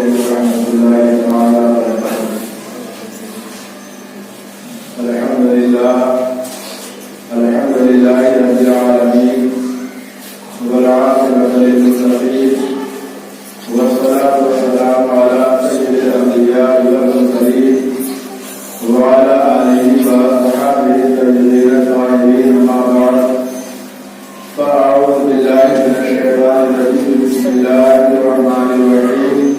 ورحمۃ اللہ تعالی وبرکاتہ۔ الحمد للہ رب العالمین والعاقبۃ للمتقین والصلاة والسلام علی سید الانبیاء والمرسلین وعلی آلہ وصحبہ الطیبین الطاہرین، اما بعد فاعوذ باللہ من الشیطان الرجیم، بسم اللہ الرحمن الرحیم۔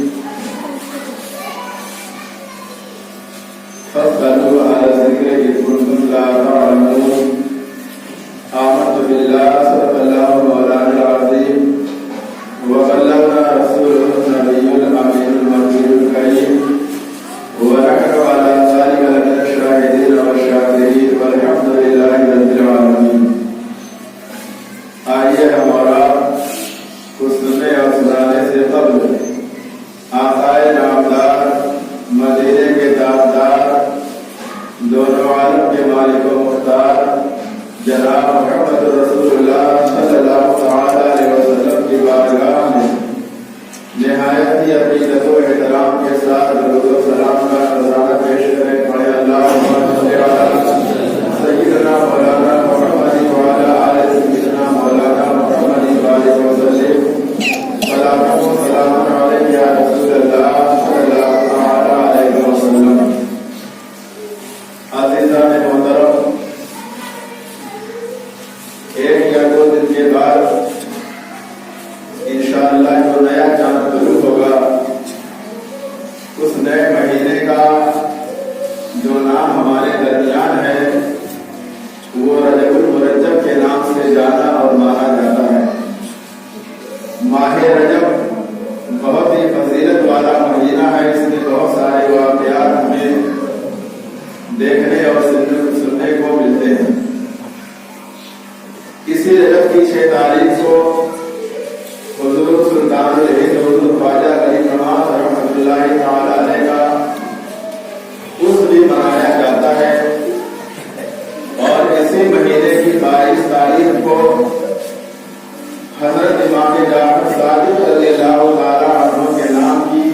فاسألوا أهل الذكر إن كنتم لا تعلمون۔ آمنت بالله صدق الله مولانا العظيم وبلغنا رسوله النبي الأمين المكي الكريم ونحن على ذلك لمن الشاهدين والشاكرين والحمد لله رب العالمين۔ آئیے ہمارا کچھ سننے اور سنانے سے قبل آقائے نامدار، مدینے کے تاجدار، دونوں عالم کے مالک و مختار جناب محمد رسول اللہ صلی اللہ علیہ وسلم کی بارگاہ میں نہایت ہی عقیدت و احترام کے ساتھ درود و سلام کا نذرانہ پیش کریں۔ پڑھے اللہم صلی علی سیدنا مولانا محمد وعلی آل سیدنا مولانا محمد وآلہ وسلم۔ صلاۃ و سلام علیک یا رسول اللہ صلی اللہ علیہ وسلم۔ عزیزان محترم، ایک یا دو دن کے بعد انشاءاللہ جو نیا چاند طلوع ہوگا، اس نئے مہینے کا جو نام ہمارے درمیان ہے وہ رجب المرجب کے نام سے جانا اور مانا جاتا ہے۔ ماہ رجب بہت ہی فضیلت والا مہینہ ہے، اس میں بہت سارے واقعات ہمیں دیکھنے اور سننے کو ملتے ہیں۔ اسی رجب کی 6 تاریخ کو حضور سلطان الہند حضور خواجہ غریب نواز رحمۃ اللہ تعالی علیہ کا عرس بھی منایا جاتا ہے، اور اسی مہینے کی 22 تاریخ کو حضرت امام جعفر صادق رضی اللہ تعالی عنہ کے نام کی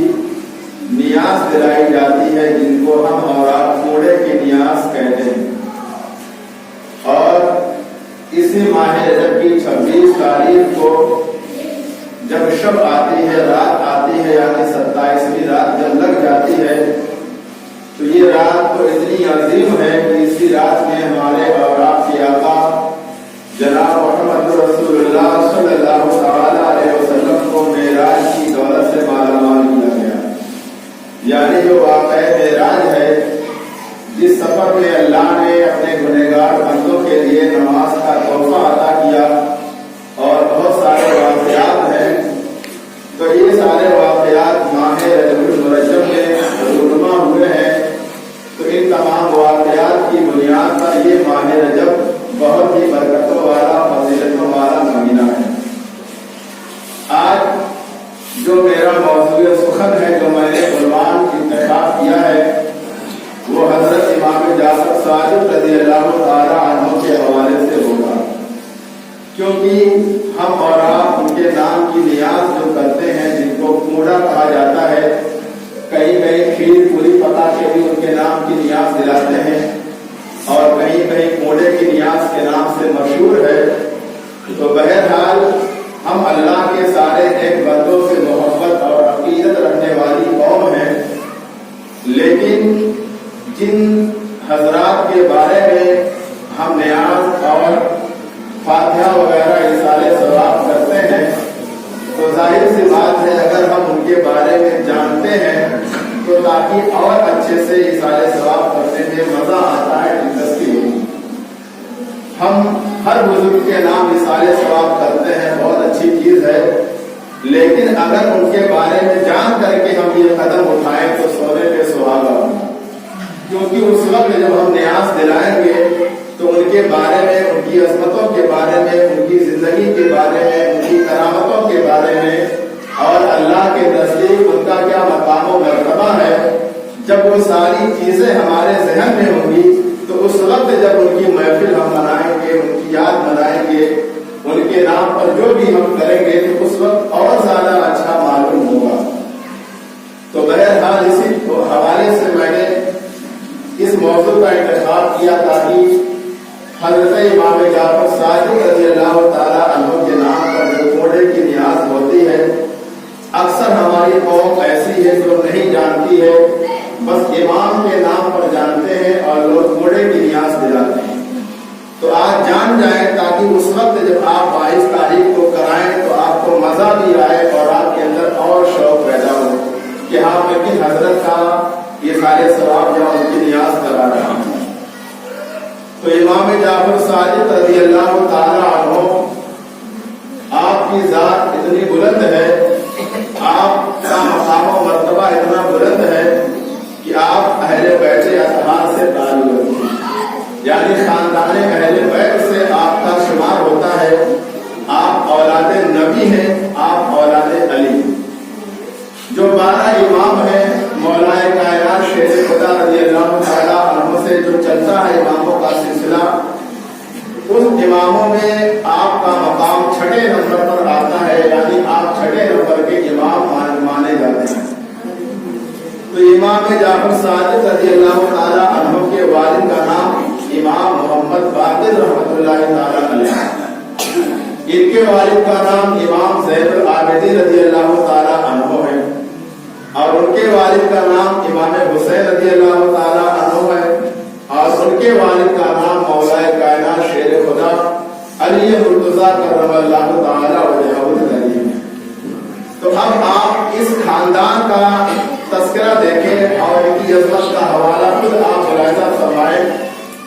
نیاز دلائی جاتی ہے، جن کو ہم اور آپ کوڑے کی نیاز کہتے ہیں۔ اور اسی ماہ رجب کی 26 تاریخ کو جب شب آتی ہے، رات آتی ہے، یعنی 27ویں رات جب لگ جاتی ہے، تو یہ رات تو اتنی عظیم ہے کہ اسی رات میں ہمارے اور آپ کے آقا جناب محمد رسول اللہ صلی اللہ علیہ وسلم کو معراج کی دولت سے مالا مال کیا گیا۔ یعنی جو واقعہ معراج ہے، جس سفر میں اللہ نے اپنے گنہگار بندوں کے لیے نماز کا تحفہ عطا کیا، اور بہت سارے واقعات ہیں، تو یہ سارے واقعات ماہ رجب المرجب میں رونما ہوئے ہیں۔ تو ان تمام واقعات کی بنیاد پر یہ ماہ رجب بہت ہی برکتوں والا، فضیلتوں والا مہینہ ہے۔ آج جو میرا موضوع سخن ہے، جو میں نے عنوان انتخاب کیا ہے، وہ حضرت امام جعفر صادق رضی اللہ تعالی عنہ کے حوالے سے ہوگا، کیونکہ ہم اور آپ ان کے نام کی نیاز جو کرتے ہیں، جن کو کوڑا کہا جاتا ہے، کہیں کہیں کھیر پوری پکا کے بھی ان کے نام کی نیاز دلاتے ہیں، اور کہیں کہیں کوڑے کی نیاز کے نام سے مشہور ہے۔ تو بہرحال ہم اللہ کے سارے نیک بندوں سے محبت اور عقیدت رکھنے والی قوم ہیں، لیکن جن حضرات کے بارے میں ہم نیاز اور فاتحہ وغیرہ اِرسال ثواب کرتے ہیں، تو ظاہر سی بات ہے اگر ہم ان کے بارے میں جانتے ہیں تو تاکہ اور اچھے سے اِرسال ثواب کرنے میں مزہ آتا ہے، دلچسپی ہوگی۔ ہم ہر بزرگ کے نام اِرسال ثواب کرتے ہیں، بہت اچھی چیز ہے، لیکن اگر ان کے بارے میں جان کر کے ہم یہ قدم اٹھائیں تو سونے پہ سہاگا ہوگا، کیونکہ اس وقت جب ہم نیاز دلائیں گے تو ان کے بارے میں، ان کی عظمتوں کے بارے میں، ان کی زندگی کے بارے میں، ان کی کرامتوں کے بارے میں، اور اللہ کے نزدیک ان کا کیا مقام و مرتبہ ہے، جب وہ ساری چیزیں ہمارے ذہن میں ہوں گی تو اس وقت جب ان کی محفل ہم منائیں گے، ان کی یاد منائیں گے، ان کے نام پر جو بھی ہم کریں گے تو اس وقت اور زیادہ اچھا معلوم ہوگا۔ موضوع کا انتخاب کیا تاکہ حضرت امام جعفر صادق رضی اللہ تعالیٰ عنہ کے نام پر جو کوڑے کی نیاز ہوتی ہے، اکثر ہماری قوم ایسی ہے جو نہیں جانتی ہے، بس امام کے نام پر جانتے ہیں اور لوگ کوڑے کی نیاز دلاتے ہیں۔ تو آج جان جائیں تاکہ اس وقت جب آپ 22 تاریخ کو کرائیں تو آپ کو مزہ بھی آئے اور آپ کے اندر اور شوق پیدا ہو کہ ہاں میں بھی حضرت کا یہ سارے ثواب یا ان کی نیاز کرا رہا ہوں۔ تو امام جعفر صادق رضی اللہ تعالیٰ عنہ، آپ کی ذات اتنی بلند ہے، آپ کا مقام و مرتبہ اتنا بلند ہے کہ آپ اہل بیت اطہار سے تعلق رکھتے ہیں، یعنی خاندان اہل بیت سے آپ کا شمار ہوتا ہے۔ آپ اولاد نبی ہیں، آپ اولاد علی ہیں۔ جو 12 امام ہیں، مولا کائنات شیر خدا رضی اللہ تعالیٰ عنہ سے جو چلتا ہے اماموں کا سلسلہ، اس اماموں میں آپ کا مقام 6 نمبر پر آتا ہے، یعنی آپ 6 نمبر کے امام مانے جاتے ہیں۔ تو امام جعفر صادق رضی اللہ تعالیٰ عنہ کے والد کا نام امام محمد باقر رحمۃ اللہ تعالیٰ علیہ، ان کے والد کا نام امام زین العابدین رضی اللہ تعالیٰ عنہ ہے، اور ان کے والد کا نام امام حسین رضی اللہ تعالیٰ عنہ ہے، اور ان کے والد کا نام مولا کائنات شیر خدا علی مرتضیٰ کرم اللہ تعالیٰ وجہہ الکریم ہے۔ تو اب آپ اس خاندان کا تذکرہ دیکھیں اور ان کی عظمت کا حوالہ خود آپ ملاحظہ فرمائیں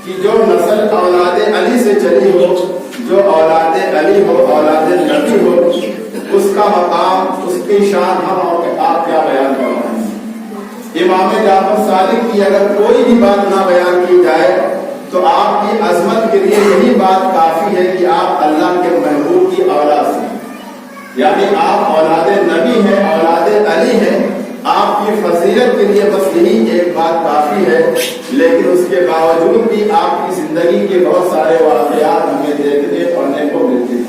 کہ جو نسل اولاد علی سے چلی ہو، جو اولاد علی ہو، اولاد نبی ہو، اس کا مقام، اس کی شان ہم اور آپ کیا بیان کر رہے ہیں۔ امام جعفر صادق کی اگر کوئی بھی بات نہ بیان کی جائے تو آپ کی عظمت کے لیے یہی بات کافی ہے کہ آپ اللہ کے محبوب کی اولاد سے، یعنی آپ اولاد نبی ہیں، اولاد علی ہیں۔ آپ کی فضیلت کے لیے بس یہی ایک بات کافی ہے، لیکن اس کے باوجود بھی آپ کی زندگی کے بہت سارے واقعات ہمیں دیکھنے پڑھنے کو ملتے ہیں۔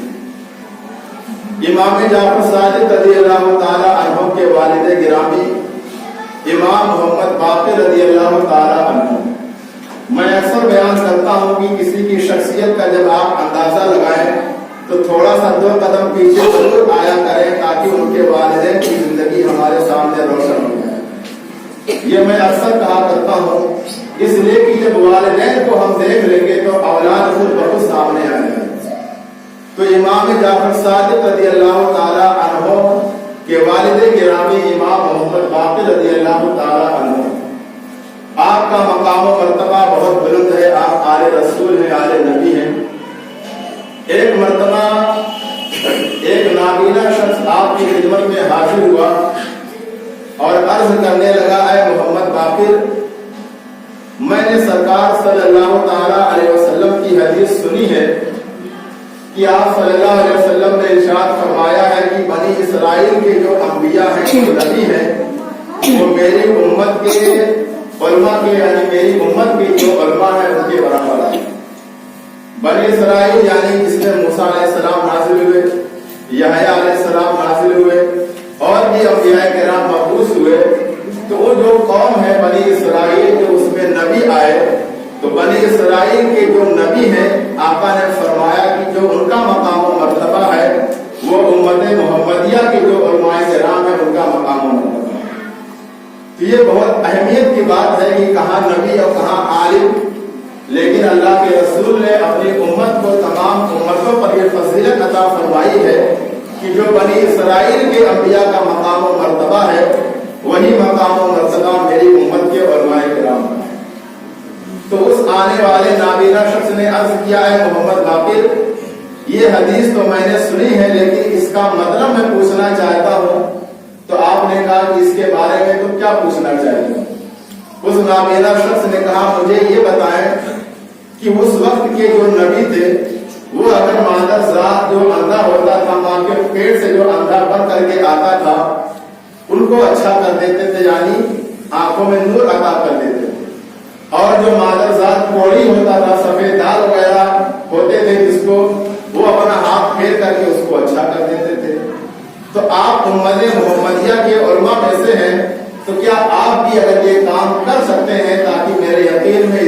امام جعفر صادق رضی اللہ تعالیٰ عنہ کے والد گرامی امام محمد باقر رضی اللہ تعالیٰ عنہ، میں اکثر بیان کرتا ہوں کہ کسی کی شخصیت کا جب آپ اندازہ لگائیں تو تھوڑا سا 2 قدم پیچھے ضرور آیا کریں تاکہ ان کے والدین کی زندگی ہمارے سامنے روشن ہو جائے۔ یہ میں اکثر کہا کرتا ہوں، اس لیے کہ جب والدین کو ہم دیکھ لیں گے تو اولاد خود بخود سامنے آ جائے۔ تو امام جعفر صادق رضی اللہ تعالیٰ عنہ کے والد گرامی امام محمد باقر رضی اللہ تعالیٰ عنہ، آپ کا مقام و مرتبہ بہت بلند ہے، آپ آل رسول ہیں، آل نبی ہیں۔ ایک مرتبہ ایک نابینا شخص آپ کی خدمت میں حاضر ہوا اور عرض کرنے لگا، اے محمد باقر، میں نے سرکار صلی اللہ تعالیٰ علیہ وسلم کی حدیث سنی ہے کہ آپ صلی اللہ علیہ وسلم نے ارشاد فرمایا ہے کہ بنی اسرائیل کے جو انبیاء ہیں، جو نبی ہیں، وہ میری امت کے علماء کے، یعنی میری امت کے جو علماء ہیں ان کے برابر آئے۔ بنی اسرائیل یعنی جس میں موسیٰ علیہ السلام نازل ہوئے، یحییٰ علیہ السلام نازل ہوئے، اور بھی انبیاء کرام مبعوث ہوئے، تو وہ جو قوم ہے بنی اسرائیل جو اس میں نبی آئے، تو بنی اسرائیل کے جو نبی ہیں، آقا نے فرمایا کہ جو ان کا مقام و مرتبہ ہے وہ امت محمدیہ کے جو علماء کرام ہیں ان کا مقام و مرتبہ ہے۔ تو یہ بہت اہمیت کی بات ہے کہ کہاں نبی اور کہاں عالم، لیکن اللہ کے رسول نے اپنی امت کو، تمام امتوں پر یہ فضیلت عطا فرمائی ہے کہ جو بنی اسرائیل کے انبیاء کا مقام و مرتبہ ہے وہی مقام و مرتبہ میری امت کے علماء کرام کا ہے۔ تو اس آنے والے نابینا شخص نے عرض کیا ہے، محمد باقر، یہ حدیث تو میں نے سنی ہے لیکن اس کا مطلب میں پوچھنا چاہتا ہوں۔ تو آپ نے کہا کہ اس کے بارے میں تو کیا پوچھنا چاہیے؟ اس نابینا شخص نے کہا، مجھے یہ بتائیں کہ اس وقت کے جو نبی تھے وہ اگر مادر ذات جو اندھا ہوتا تھا، ماں کے پیٹ سے جو اندھا بن کر کے آتا تھا ان کو اچھا کر دیتے تھے، یعنی آنکھوں میں نور عطا کر دیتے تھے، اور جو مادر ذات کوڑی ہوتا تھا، سفید داغ وغیرہ ہوتے تھے جس کو، وہ اپنا ہاتھ پھیر کر کے اس کو اچھا کر دیتے تھے۔ تو آپ امت محمدیہ کے علماء میں سے ہیں، تو کیا آپ بھی اگر یہ کام کر سکتے ہیں تاکہ میرے یقین میں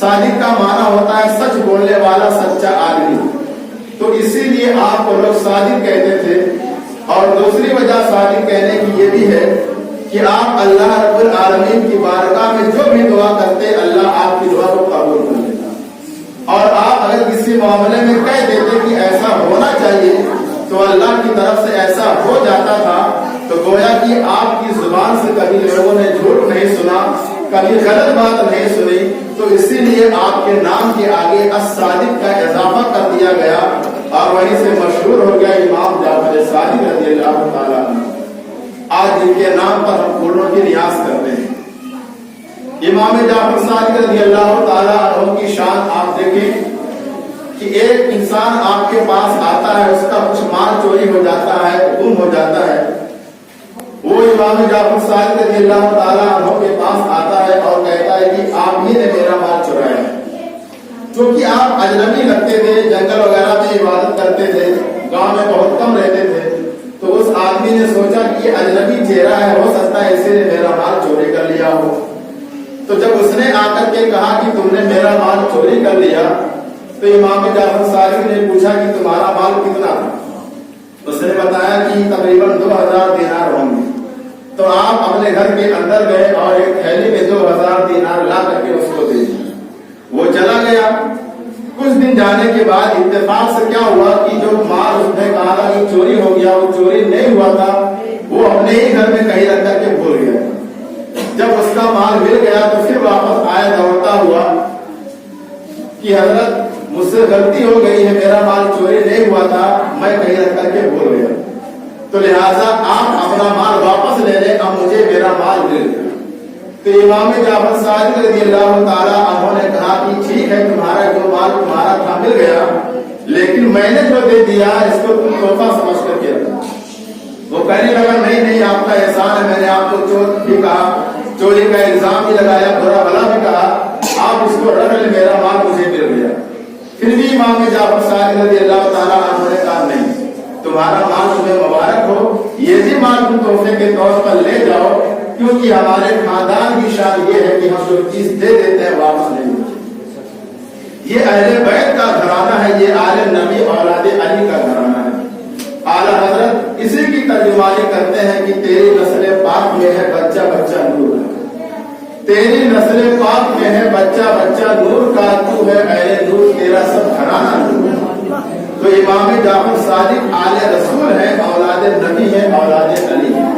صادق کا معنی ہوتا ہے سچ بولنے والا، سچا آدمی، تو اسی لیے آپ کو لوگ صادق کہتے تھے۔ اور دوسری وجہ صادق کہنے کی یہ بھی ہے کہ آپ اللہ رب العالمین کی بارگاہ میں جو بھی دعا کرتے اللہ آپ کی دعا کو قبول کر لیتا، اور آپ اگر کسی معاملے میں کہہ دیتے کہ ایسا ہونا چاہیے تو اللہ کی طرف سے ایسا ہو جاتا تھا۔ تو گویا کہ آپ کی زبان سے کبھی لوگوں نے جھوٹ نہیں سنا، کبھی غلط بات نہیں سنی، تو اسی لیے آپ کے نام کے آگے الصادق کا اضافہ کر دیا گیا، اور وہیں سے مشہور ہو گیا امام جعفر صادق رضی اللہ تعالیٰ عنہ۔ آج جن کے نام پر ہم پھولوں کی نیاز کرتے ہیں، امام جعفر صادق رضی اللہ تعالیٰ عنہ کی شان آپ دیکھیں کہ ایک انسان آپ کے پاس آتا ہے، اس کا کچھ مال چوری ہو جاتا ہے، گم ہو جاتا ہے، وہ امام جعفر صادق رضی اللہ تعالیٰ عنہ کے پاس آتا ہے اور کہتا ہے کہ آپ ہی نے میرا مال چرایا ہے۔ کیونکہ آپ اجنبی لگتے تھے، جنگل وغیرہ میں عبادت کرتے تھے، گاؤں میں بہت کم رہتے تھے، تو اس آدمی نے سوچا کہ یہ اجنبی چہرہ ہے، ہو سکتا ہے اسی نے میرا مال چوری کر لیا ہو۔ تو جب اس نے آ کر کے کہا کہ تم نے میرا مال چوری کر لیا، تو امام جعفر صادق نے پوچھا کہ تمہارا مال کتنا تھا؟ اس نے بتایا کہ تقریباً 2000 دینار ہوں گے۔ تو آپ اپنے گھر کے اندر گئے اور ایک تھیلی میں 2000 دینار لا کر کے اس کو دے دیا۔ وہ چلا گیا۔ کچھ دن جانے کے بعد اتفاق سے کیا ہوا کہ جو مال اس نے کہا تھا کہ چوری ہو گیا، وہ چوری نہیں ہوا تھا، وہ اپنے ہی گھر میں کہیں رکھ کر کے بھول گیا۔ جب اس کا مال مل گیا تو پھر واپس آیا دوڑتا ہوا کہ حضرت مجھ سے غلطی ہو گئی ہے، میرا مال چوری نہیں ہوا تھا، میں کہیں رکھ کر کے بھول گیا، تو لہٰذا آپ اپنا مال واپس لے لیں، اب مجھے میرا مال مل گیا۔ تو امام جعفر صادق رضی اللہ تعالیٰ عنہ نے کہا کہ ٹھیک ہے، تمہارا جو مال تمہارا تھا مل گیا، لیکن میں نے جو دے دیا اس کو تم تحفہ سمجھ کر کے رکھا۔ وہ کہنے لگا نہیں آپ کا احسان ہے، میں نے آپ کو چور بھی کہا، چوری کا الزام بھی لگایا، برا بھلا بھی کہا، آپ اس کو رکھ لیں، میرا مال مجھے مل گیا۔ پھر بھی امام جعفر صادق رضی اللہ تعالیٰ عنہ نے کہا نہیں، تمہارا مال تمہیں مبارک ہو، یہ بھی مال تم تحفے کے طور پر لے جاؤ، کیونکہ ہمارے خاندان کی شان یہ ہے کہ ہم جو چیز دے دیتے ہیں واپس نہیں ہوتی۔ یہ اہل بیت کا گھرانہ ہے، یہ آل نبی اولاد علی کا گھرانہ ہے۔ اعلیٰ حضرت اسی کی ترجمانی کرتے ہیں کہ تیری نسل پاک میں ہے بچہ بچہ نور کا، تیری نسل پاک میں ہے بچہ بچہ نور کا، تو ہے اہل نور، تیرا سب گھرانہ نور۔ تو امام جعفر صادق آل رسول ہے، اولاد نبی ہے، اولاد علی ہے۔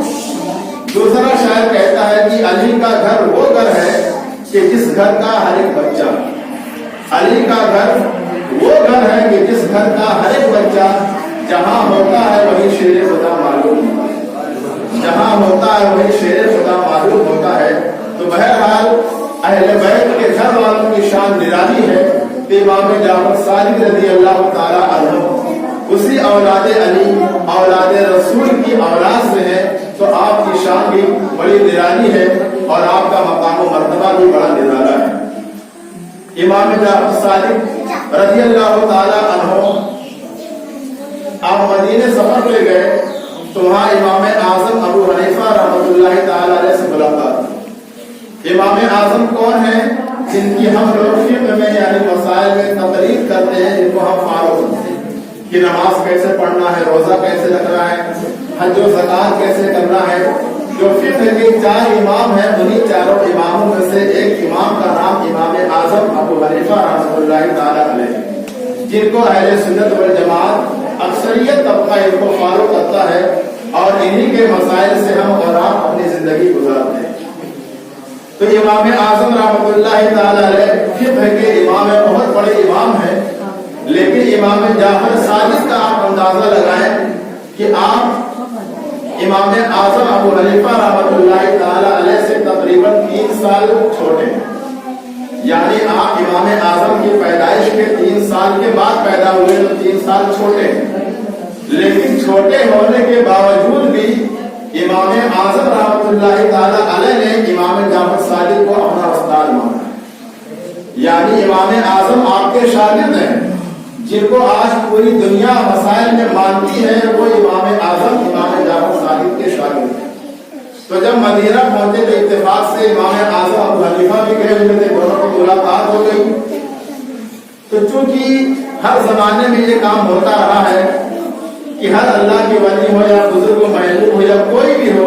دوسرا شاعر کہتا ہے کہ علی کا گھر وہ گھر ہے کہ جس گھر کا ہر ایک بچہ، علی کا گھر وہ گھر ہے کہ جس گھر کا ہر ایک بچہ جہاں ہوتا ہے وہی شیر خدا معلوم ہوتا ہے، جہاں ہوتا ہے وہی شیر خدا معلوم ہوتا ہے۔ تو بہرحال اہل بیت کے گھر والوں کی شان نرالی ہے۔ امام جعفر صادق رضی اللہ تعالی عنہ اسی اولاد علی، اولاد رسول کی اولاد سے ہے، تو آپ کی شان بھی بڑی نرالی ہے اور آپ کا مقام و مرتبہ بھی بڑا نرالا ہے۔ امام جعفر صادق رضی اللہ تعالی عنہ آپ مدینے سفر لے گئے تو وہاں امام اعظم ابو حنیفہ رحمۃ اللہ تعالی علیہ سے ملاقات۔ امام اعظم کون ہیں؟ جن کی ہم لوگ فقہ میں یعنی مسائل میں تقریر کرتے ہیں، جن کو ہم فالو کرتے ہیں کہ نماز کیسے پڑھنا ہے، روزہ کیسے رکھنا ہے، حج و زکات کیسے کرنا ہے۔ جو فقہ کے 4 امام ہیں، انہی 4 اماموں میں سے ایک امام کا نام امام اعظم ابو حنیفہ رحمۃ اللہ تعالی علیہ، جن کو اہل سنت والجماعت اکثریت طبقہ ان کو فالو کرتا ہے، اور انہی کے مسائل سے ہم اور آپ اپنی زندگی گزارتے ہیں۔ تو امام اعظم رحمۃ اللہ تعالی علیہ فقہ کے امام ہیں، بہت بڑے امام ہیں، لیکن امام جعفر صادق کا آپ اندازہ لگائیں کہ آپ امام اعظم ابو حنیفہ رحمۃ اللہ تعالی علیہ سے تقریباً 3 سال چھوٹے ہیں، یعنی آپ امام اعظم کی پیدائش کے 3 سال کے بعد پیدا ہوئے، تو 3 سال چھوٹے ہیں، لیکن چھوٹے ہونے کے باوجود بھی امام اعظم رحمۃ اللہ تعالی علیہ نے امام جعفر صادق کو اپنا استاد مانا، یعنی امام اعظم آپ کے شاگرد ہیں، جن کو آج پوری دنیا مسائل میں مانتی ہے وہ امام اعظم امام جعفر صادق کے شاگرد ہیں۔ تو جب مدینہ پہنچے تو اتفاق سے امام اعظم ابو حنیفہ بھی گئے ہوئے تھے، دونوں کی ملاقات ہو گئی۔ تو چونکہ ہر زمانے میں یہ کام ہوتا رہا ہے کہ ہر اللہ کے ولی ہو یا بزرگ محبوب ہو یا کوئی بھی ہو،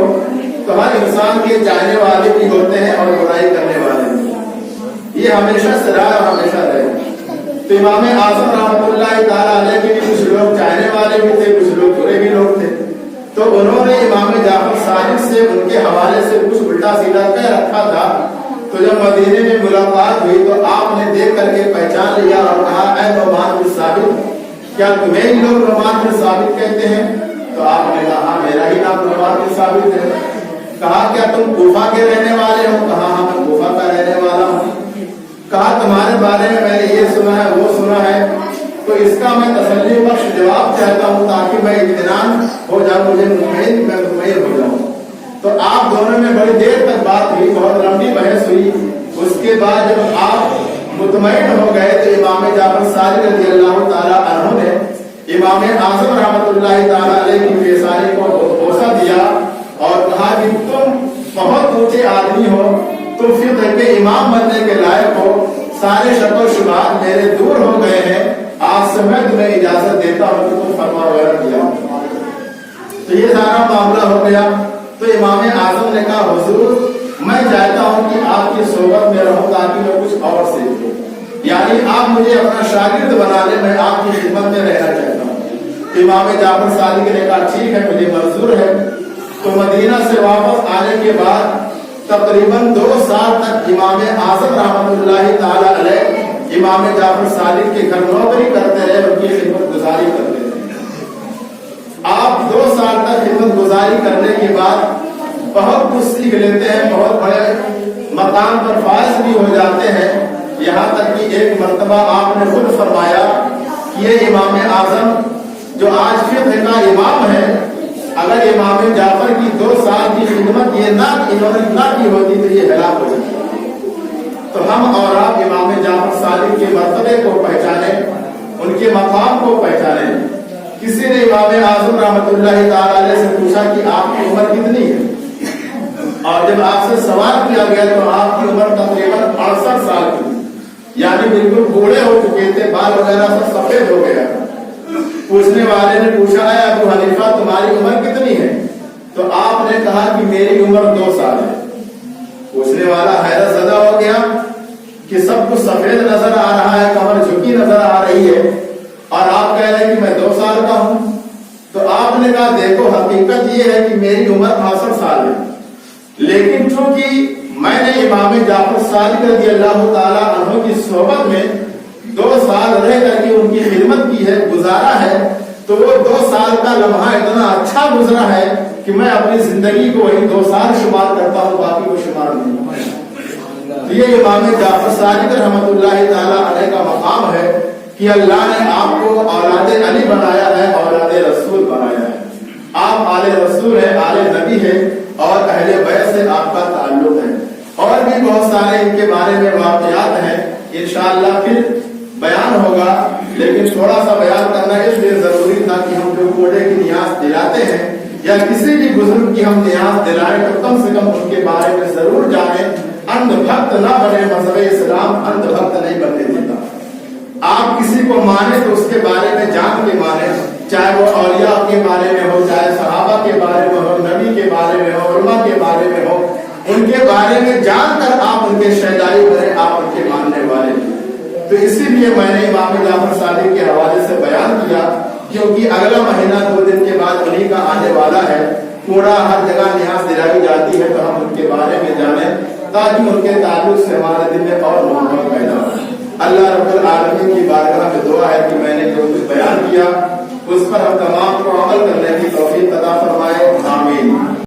تو ہر انسان کے چاہنے والے بھی ہوتے ہیں اور برائی کرنے والے بھی، یہ ہمیشہ سے رہا اور ہمیشہ رہے۔ تو امام اعظم رحمۃ اللہ تعالیٰ علیہ کے بھی کچھ لوگ چاہنے والے بھی تھے، کچھ لوگ برے بھی لوگ تھے۔ تو انہوں نے امام جعفر صادق سے ان کے حوالے سے کچھ الٹا سیدھا کہہ رکھا تھا۔ تو جب مدینے میں ملاقات ہوئی تو آپ نے دیکھ کر کے پہچان لیا اور کہا، اے نعمان بن ثابت، کیا تمہیں ہی لوگ نعمان بن ثابت کہتے ہیں؟ تو آپ نے کہا، میرا ہی نام نعمان بن ثابت ہے۔ کہا، کیا تم کوفہ کے رہنے والے ہو؟ کہا، ہاں میں کوفہ کا رہنے والا ہوں۔ کہا، تمہارے بارے میں نے یہ سنا ہے وہ سنا ہے، تو اس کا میں تسلی بخش جواب چاہتا ہوں تاکہ میں اطمینان ہو جاؤں، مجھے مطمئن ہو جاؤں۔ تو آپ دونوں میں بڑی دیر تک بات ہوئی، بہت لمبی بحث ہوئی۔ اس کے بعد جب آپ مطمئن ہو گئے تو امام جعفر صادق رضی اللہ تعالیٰ عنہ نے امام اعظم رحمۃ اللہ تعالیٰ علیہ کی پیشانی کو بوسہ دیا اور کہا کہ تم بہت اونچے آدمی ہو، تم فقہ کے امام بننے کے لائق ہو، سارے شک و شبہات میرے دور ہو گئے ہیں، آج سے میں تمہیں اجازت دیتا ہوں کہ تم فتویٰ وغیرہ دیا۔ تو یہ سارا معاملہ ہو گیا۔ تو امام اعظم نے کہا، حضور میں چاہتا ہوں کہ آپ کی صحبت میں رہوں تاکہ میں کچھ اور سیکھوں، یعنی آپ مجھے اپنا شاگرد بنا لیں، میں آپ کی خدمت میں رہنا چاہتا ہوں۔ امام جعفر صادق نے کہا، ٹھیک ہے، مجھے منظور ہے۔ تو مدینہ سے واپس آنے کے بعد تقریباً 2 سال تک امام اعظم رحمۃ اللہ تعالیٰ علیہ امام جعفر صادق کے گھر نوکری کرتے رہے، ان کی خدمت گزاری کرتے رہے۔ آپ 2 سال تک خدمت گزاری کرنے کے بعد بہت کچھ سیکھ لیتے ہیں، بہت بڑے مقام پر فائز بھی ہو جاتے ہیں، یہاں تک کہ ایک مرتبہ آپ نے خود فرمایا کہ یہ امام اعظم جو آج فقہ کا امام ہے، اگر امام جعفر کی 2 سال کی خدمت انہوں نے نہ کی ہوتی تو یہ ہلاک ہو جاتی۔ تو ہم اور آپ امام جعفر صادق کے مرتبے کو پہچانے، ان کے مقام کو پہچانے۔ کسی نے امام اعظم رحمۃ اللہ تعالیٰ علیہ سے پوچھا کہ آپ کی عمر کتنی ہے، اور جب آپ سے سوال کیا گیا تو آپ کی عمر تقریباً 68 سال کی، یعنی بالکل بوڑھے ہو چکے تھے، بال وغیرہ سب سفید ہو گیا۔ پوچھنے والے نے پوچھا، ہے ابو حنیفہ تمہاری عمر کتنی ہے؟ تو آپ نے کہا کہ میری عمر 2 سال ہے۔ پوچھنے والا حیرت زدہ ہو گیا کہ سب کچھ سفید نظر آ رہا ہے، کمر جھکی نظر آ رہی ہے، اور آپ کہہ رہے ہیں کہ میں 2 سال کا ہوں۔ تو آپ نے کہا، دیکھو حقیقت یہ ہے کہ میری عمر 68 سال ہے، لیکن چونکہ میں نے امام جعفر صادق رضی اللہ تعالیٰ عنہ کی صحبت میں 2 سال رہ کر کے ان کی خدمت کی ہے، گزارا ہے، تو وہ 2 سال کا لمحہ اتنا اچھا گزرا ہے کہ میں اپنی زندگی کو وہی 2 سال شمار کرتا ہوں، باقی کو شمار نہیں۔ تو یہ امام جعفر صادق رحمۃ اللہ تعالیٰ علیہ کا مقام ہے کہ اللہ نے آپ کو اولاد علی بنایا ہے، اولاد رسول بنایا ہے۔ آپ آل رسول ہے، آل نبی ہے، اور اہل بیت سے آپ کا تعلق ہے۔ اور بھی بہت سارے ان کے بارے میں واقعات ہیں، انشاءاللہ پھر بیان ہوگا، لیکن تھوڑا سا بیان کرنا اس لیے ضروری تھا کہ ہم جو کوڑے کی نیاز دلاتے ہیں یا کسی بھی بزرگ کی ہم نیاز دلائیں تو کم سے کم ان کے بارے میں ضرور جانیں۔ اندھ بھکت نہ بنے، مذہب اسلام اندھ بھکت نہیں بننے دیتا۔ آپ کسی کو مانیں تو اس کے بارے میں جان کے مانیں، چاہے وہ اولیاء کے بارے میں ہو، چاہے صحابہ کے بارے میں ہو، نبی کے بارے میں ہو، علماء کے بارے میں ہو، ان کے بارے میں جان کر آپ ان کے شہدائی بنے، آپ ان کے ماننے والے۔ تو اسی لیے میں نے امام جعفر صادق کے حوالے سے بیان کیا، کیونکہ اگلا مہینہ 2 دن کے بعد انہی کا آنے والا ہے۔ کوڑا ہر جگہ نیاز دلائی جاتی ہے، تو ہم ان کے بارے میں جانیں تاکہ ان کے تعلق سے ہمارے دل میں اور محبت پیدا ہو۔ اللہ رب العالمین کی بارگاہ میں دعا ہے کہ میں نے جو کچھ بیان کیا اس پر ہم تمام کو عمل کرنے کی توفیق عطا فرمائے۔